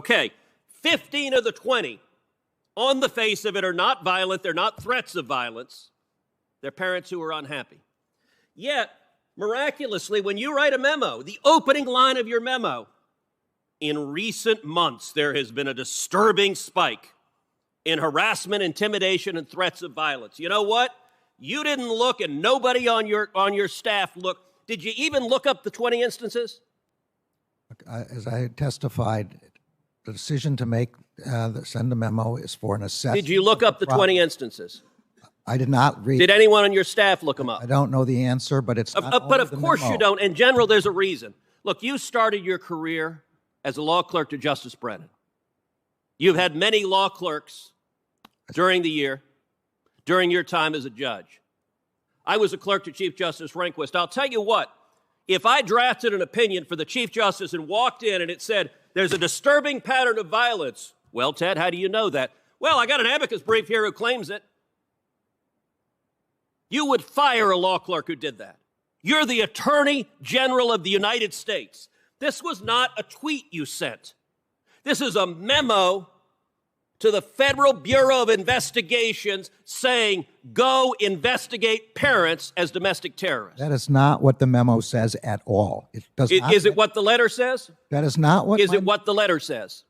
Okay, 15 of the 20 on the face of it are not violent. They're not threats of violence. They're parents who are unhappy. Yet, miraculously, when you write a memo, the opening line of your memo, in recent months, there has been a disturbing spike in harassment, intimidation, and threats of violence. You know what? You didn't look, and nobody on your staff looked. Did you even look up the 20 instances? As I testified, the decision to make send a memo is for an assessment. Did you look up the 20 instances? I did not read. Did anyone on your staff look them up? I don't know the answer, but it's not but of the course memo. you don't. In general, there's a reason. Look, you started your career as a law clerk to Justice Brennan. You've had many law clerks during the year, during your time as a judge. I was a clerk to Chief Justice Rehnquist. I'll tell you what, if I drafted an opinion for the Chief Justice and walked in and it said, there's a disturbing pattern of violence, well, Ted, how do you know that? Well, I got an amicus brief here who claims it. You would fire a law clerk who did that. You're the Attorney General of the United States. This was not a tweet you sent. This is a memo to the Federal Bureau of Investigations saying, go investigate parents as domestic terrorists. That is not what the memo says at all. It does not. Is it what the letter says? That is not what. Is it what the letter says?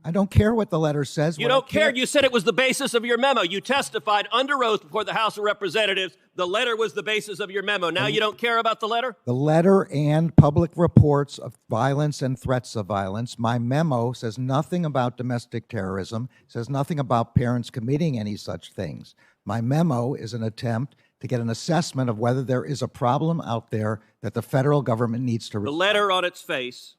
I don't care what the letter says. You don't care. You said it was the basis of your memo. You testified under oath before the House of Representatives. The letter was the basis of your memo. Now you don't care about the letter? The letter and public reports of violence and threats of violence. My memo says nothing about domestic terrorism, says nothing about parents committing any such things. My memo is an attempt to get an assessment of whether there is a problem out there that the federal government needs to resolve. The letter on its face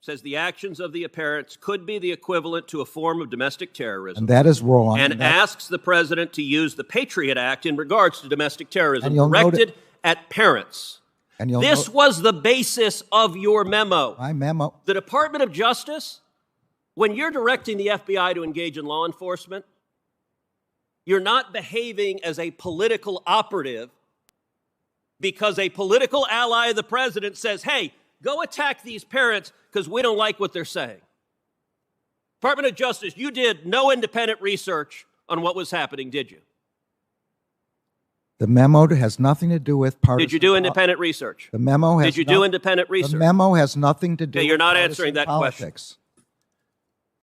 says the actions of the parents could be the equivalent to a form of domestic terrorism. And that is wrong. And asks the president to use the Patriot Act in regards to domestic terrorism directed at parents. This was the basis of your memo. My memo. The Department of Justice, when you're directing the FBI to engage in law enforcement, you're not behaving as a political operative because a political ally of the president says, hey, go attack these parents because we don't like what they're saying. Department of Justice, you did no independent research on what was happening, did you? The memo has nothing to do with partisan. Did you do independent research? The memo has. Did you do independent research? The memo has nothing to do. Okay, you're with not answering that politics. question.